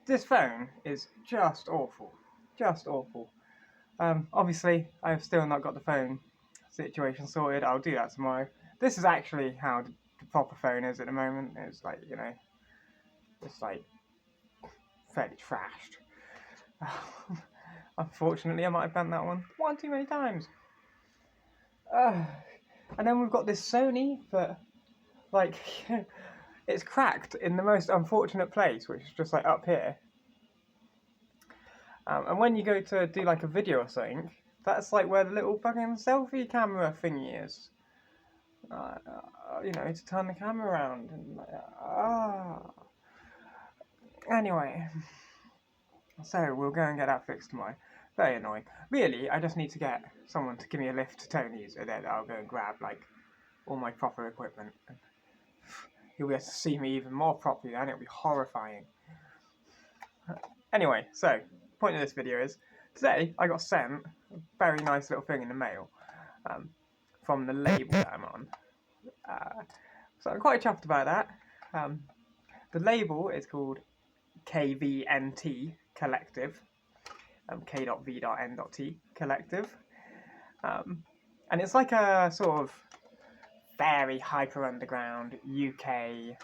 this phone is just awful. Just awful. Obviously, I've still not got the phone situation sorted. I'll do that tomorrow. This is actually how the proper phone is at the moment. It's like, it's like fairly trashed. Unfortunately, I might have done that one too many times. And then we've got this Sony that, like, it's cracked in the most unfortunate place, which is just like up here. And when you go to do like a video or something, that's like where the little fucking selfie camera thingy is. To turn the camera around and Anyway, so we'll go and get that fixed tomorrow. Very annoying. Really, I just need to get someone to give me a lift to Tony's, and then I'll go and grab like all my proper equipment. And you'll be able to see me even more properly then. It'll be horrifying. Anyway, so the point of this video is today I got sent a very nice little thing in the mail from the label that I'm on. So I'm quite chuffed about that. The label is called K.V.N.T Kolektiv, K.V.N.T Kolektiv, and it's like a sort of very hyper underground UK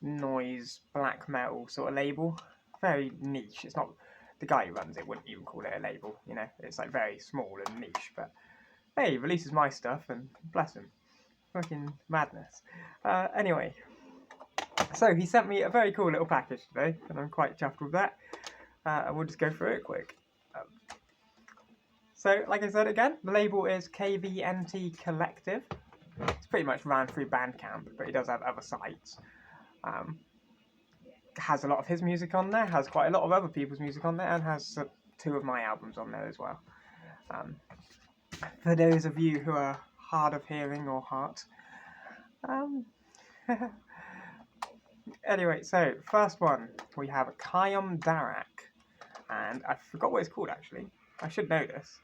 noise black metal sort of label. Very niche. It's not, the guy who runs it wouldn't even call it a label. It's like very small and niche. But hey, he releases my stuff, and bless him, fucking madness. Anyway. So he sent me a very cool little package today, and I'm quite chuffed with that. And we'll just go through it quick. So, like I said again, the label is K.V.N.T Kolektiv. It's pretty much ran through Bandcamp, but he does have other sites. Has a lot of his music on there, has quite a lot of other people's music on there, and has 2 of my albums on there as well. For those of you who are hard of hearing or heart. Anyway, so first one, we have K.V.N.T, and I forgot what it's called actually. I should know this.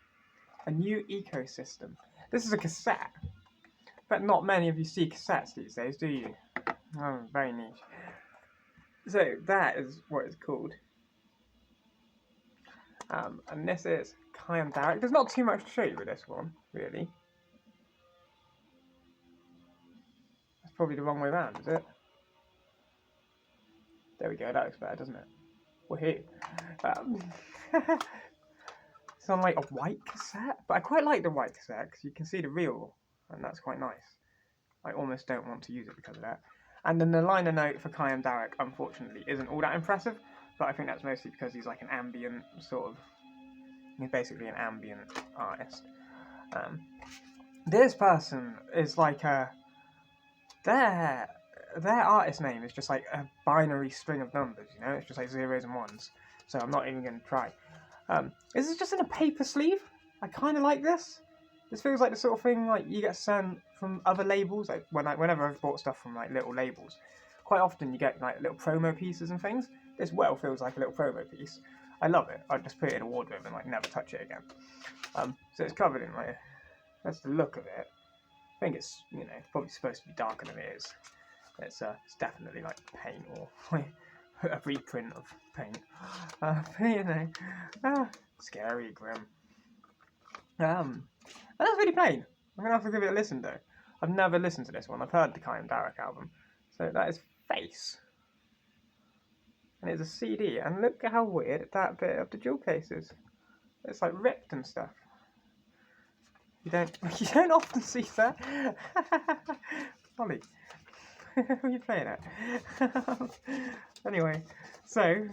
A New Ecosystem. This is a cassette, but not many of you see cassettes these days, do you? Oh, very niche. So that is what it's called. And this is K.V.N.T. There's not too much to show you with this one, really. That's probably the wrong way around, is it? There we go, that looks better, doesn't it? Woohoo. It's on like a white cassette, but I quite like the white cassette because you can see the reel, and that's quite nice. I almost don't want to use it because of that. And then the liner note for K.V.N.T, unfortunately, isn't all that impressive, but I think that's mostly because he's like an ambient sort of... He's basically an ambient artist. This person is like a... Their artist name is just like a binary string of numbers, It's just like zeros and ones. So I'm not even going to try. Is this just in a paper sleeve? I kind of like this. This feels like the sort of thing like you get sent from other labels. Like whenever I've bought stuff from like little labels, quite often you get like little promo pieces and things. This feels like a little promo piece. I love it. I'd just put it in a wardrobe and like never touch it again. So it's covered in like, that's the look of it. I think it's it's probably supposed to be darker than it is. It's definitely like paint or a reprint of paint. Scary, grim. And that's really plain. I'm gonna have to give it a listen though. I've never listened to this one. I've heard the K.V.N.T album. So that is Face. And it's a CD. And look at how weird that bit of the jewel case is. It's like ripped and stuff. You don't often see that. Ollie. Who are you playing at? Anyway, so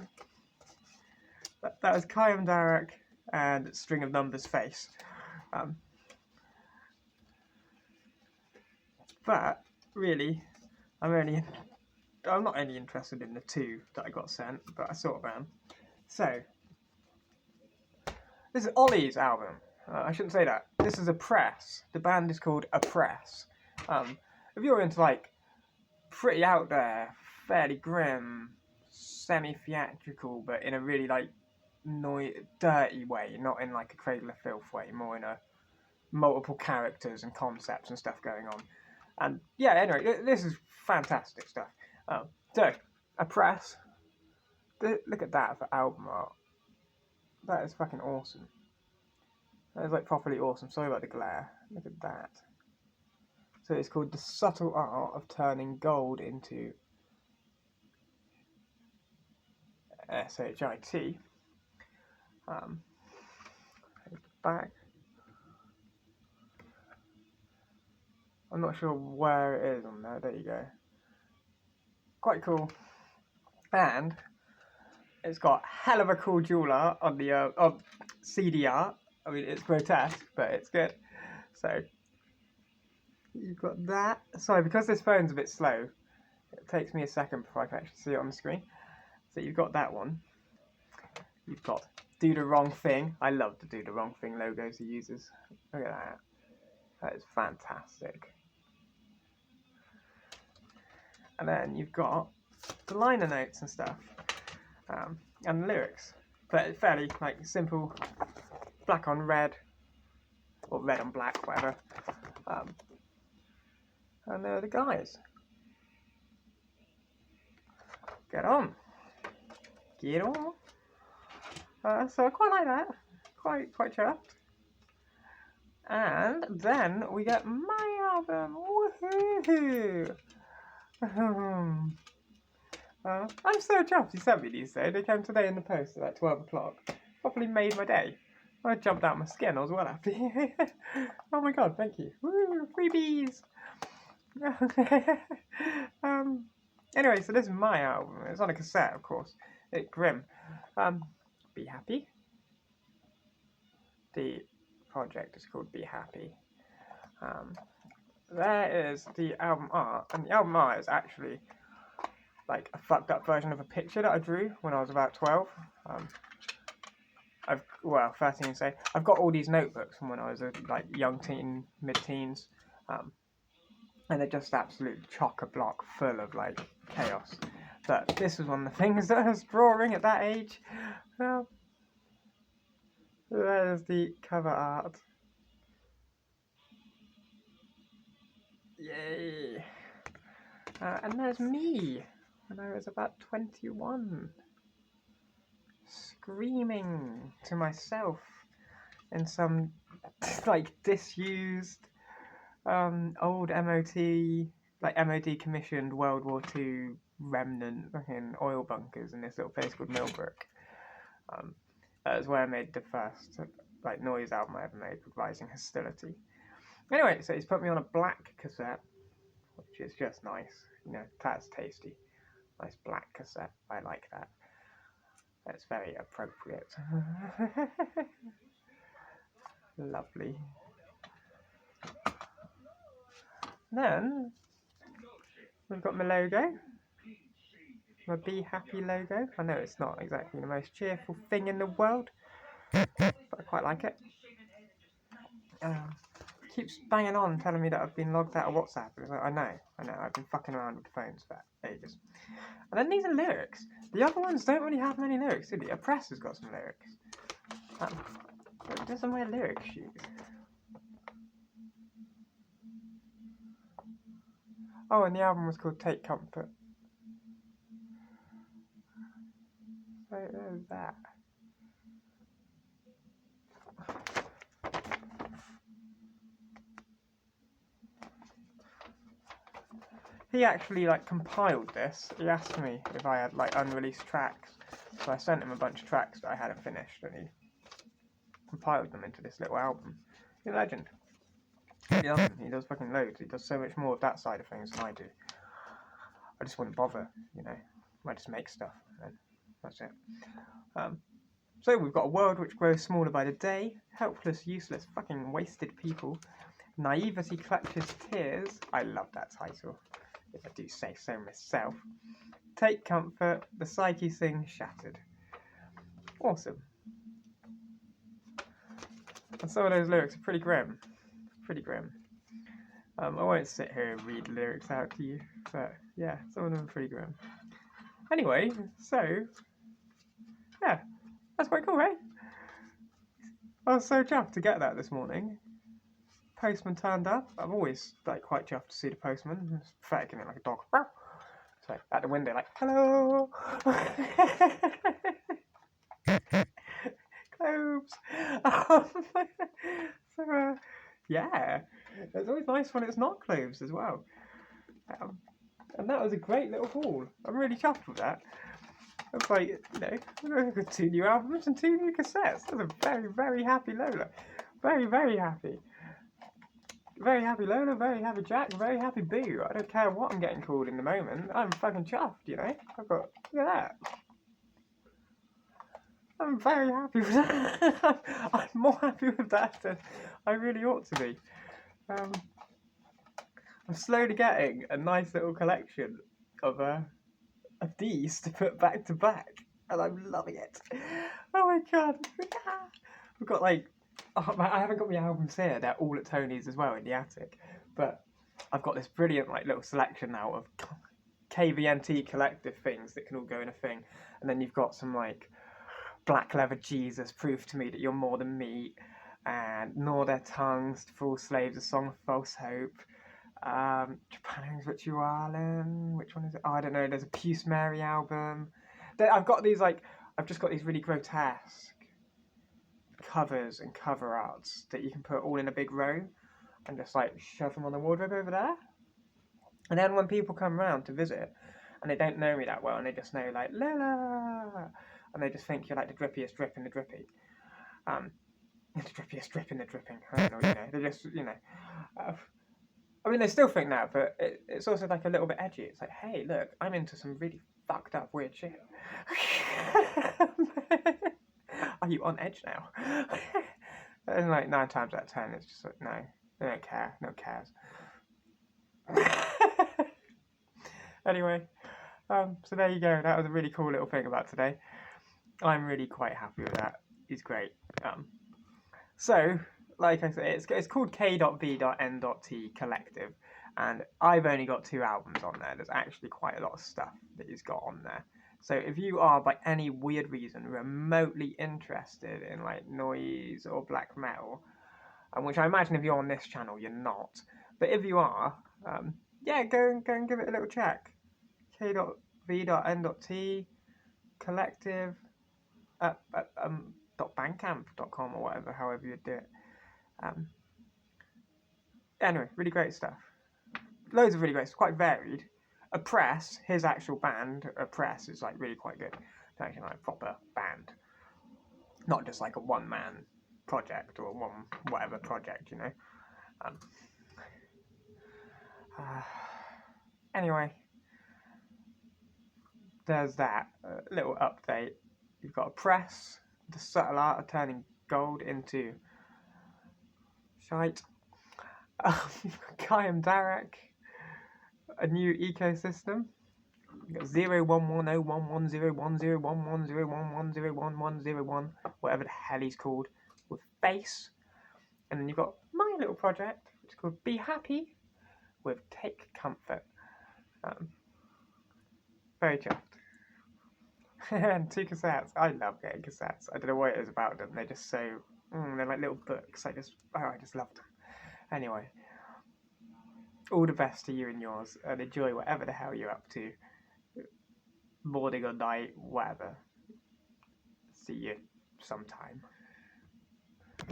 that was K.V.N.T and String of Numbers Face. But really, I'm not only interested in the 2 that I got sent, but I sort of am. So this is Ollie's album. I shouldn't say that. This is Oppress. The band is called Oppress. If you're into like pretty out there, fairly grim, semi-theatrical, but in a really like dirty way, not in like a Cradle of Filth way, more in a multiple characters and concepts and stuff going on. And yeah, anyway, this is fantastic stuff. So, Oppress, look at that for album art. That is fucking awesome. That is like properly awesome. Sorry about the glare. Look at that. So it's called The Subtle Art of Turning Gold into SHIT. Back. I'm not sure where it is on there. There you go. Quite cool. And it's got hell of a cool jewel art on the CD art. I mean, it's grotesque, but it's good. So you've got that. Sorry, because this phone's a bit slow, it takes me a second before I can actually see it on the screen. So you've got that one. You've got Do the Wrong Thing. I love the Do the Wrong Thing logos he uses. Look at that. That is fantastic. And then you've got the liner notes and stuff, and the lyrics. But it's fairly like simple, black on red, or red on black, whatever. And there are the guys. Get on. Get on. So I quite like that. Quite chuffed. And then we get my album. Woohoo! I'm so chuffed he sent me these though. They came today in the post at like 12 o'clock. Probably made my day. I jumped out my skin. I was well happy. Oh my god, thank you. Woo, freebies! Anyway, so this is my album. It's on a cassette, of course. It's grim. Be Happy. The project is called Be Happy. There is the album art, and the album art is actually like a fucked up version of a picture that I drew when I was about 12. 13, say. I've got all these notebooks from when I was a like young teen, mid-teens, and they're just absolute chock-a-block full of like chaos. But this was one of the things that I was drawing at that age. There's the cover art. Yay! And there's me when I was about 21, screaming to myself in some like disused old MOD commissioned World War II remnant fucking oil bunkers in this little place called Millbrook. That was where I made the first like noise album I ever made, called Rising Hostility. Anyway, so he's put me on a black cassette, which is just nice. You know, that's tasty. Nice black cassette. I like that. That's very appropriate. Lovely. Then we've got my logo. My Be Happy logo. I know it's not exactly the most cheerful thing in the world, but I quite like it. Keeps banging on telling me that I've been logged out of WhatsApp. It's like, I know, I've been fucking around with the phones for ages. And then these are lyrics. The other ones don't really have many lyrics, do they? Oppress has got some lyrics. There's some weird lyric sheet. Oh, and the album was called Take Comfort. So there's that. He actually like compiled this. He asked me if I had like unreleased tracks, so I sent him a bunch of tracks that I hadn't finished, and he compiled them into this little album. He's a legend. He does fucking loads. He does so much more of that side of things than I do. I just wouldn't bother, you know. I just make stuff, and that's it. So we've got a world which grows smaller by the day. Helpless, useless, fucking wasted people. Naivety clutches tears. I love that title, if I do say so myself. Take comfort. The psyche sings shattered. Awesome. And some of those lyrics are pretty grim. Pretty grim. I won't sit here and read lyrics out to you, but yeah, some of them are pretty grim. Anyway, so yeah, that's quite cool, right? I was so chuffed to get that this morning. Postman turned up. I'm always like quite chuffed to see the postman. It's pathetic, isn't it? Like a dog. So at the window, like, hello. So, yeah, it's always nice when it's not cloves as well. And that was a great little haul. I'm really chuffed with that. It's like, you know, I got 2 new albums and 2 new cassettes. That's a very, very happy Lola. Very, very happy. Very happy Lola, very happy Jack, very happy Boo. I don't care what I'm getting called in the moment. I'm fucking chuffed, you know? I've got, look at that. I'm very happy with that. I'm more happy with that than I really ought to be. I'm slowly getting a nice little collection of these to put back to back, and I'm loving it. Oh my god! We've got like, I haven't got my albums here. They're all at Tony's as well in the attic, but I've got this brilliant like little selection now of K.V.N.T Kolektiv things that can all go in a thing, and then you've got some like Black Leather Jesus, Proof to Me That You're More Than Me, and Gnaw Their Tongues, Full Slaves, A Song of False Hope, Japan's Ritualen, which one is it? Oh, I don't know, there's a Puce Mary album. I've got these like, I've just got these really grotesque covers and cover arts that you can put all in a big row and just like shove them on the wardrobe over there. And then when people come round to visit and they don't know me that well and they just know like Lola, and they just think you're like the drippiest drip in the drippy. The drippiest drip in the dripping. I don't know, you know. They just, you know. I mean, they still think that, but it's also like a little bit edgy. It's like, hey, look, I'm into some really fucked up weird shit. Are you on edge now? And like 9 times out of 10, it's just like, no, they don't care. No one cares. Anyway, so there you go. That was a really cool little thing about today. I'm really quite happy with that. It's great. So, like I said, it's called K.V.N.T Kolektiv, and I've only got 2 albums on there. There's actually quite a lot of stuff that he's got on there. So if you are, by any weird reason, remotely interested in like noise or black metal, which I imagine if you're on this channel you're not, but if you are, yeah, go and give it a little check. K.V.N.T Kolektiv .bandcamp.com or whatever, however you do it. Anyway, really great stuff. Loads of really great stuff, quite varied. Oppress, his actual band, Oppress, is like really quite good. It's actually like a proper band. Not just like a one-man project or one whatever project, you know. Anyway, there's that little update. You've got Oppress, the subtle art of turning gold into shite. Kayam Darak, a new ecosystem. You've got 0110110101011011101, whatever the hell he's called, with bass. And then you've got my little project, which is called Be Happy, with Take Comfort. Very chuffed. And 2 cassettes. I love getting cassettes. I don't know what it is about them. They're just so, they're like little books. I just love them. Anyway, all the best to you and yours, and enjoy whatever the hell you're up to. Morning or night, whatever. See you sometime.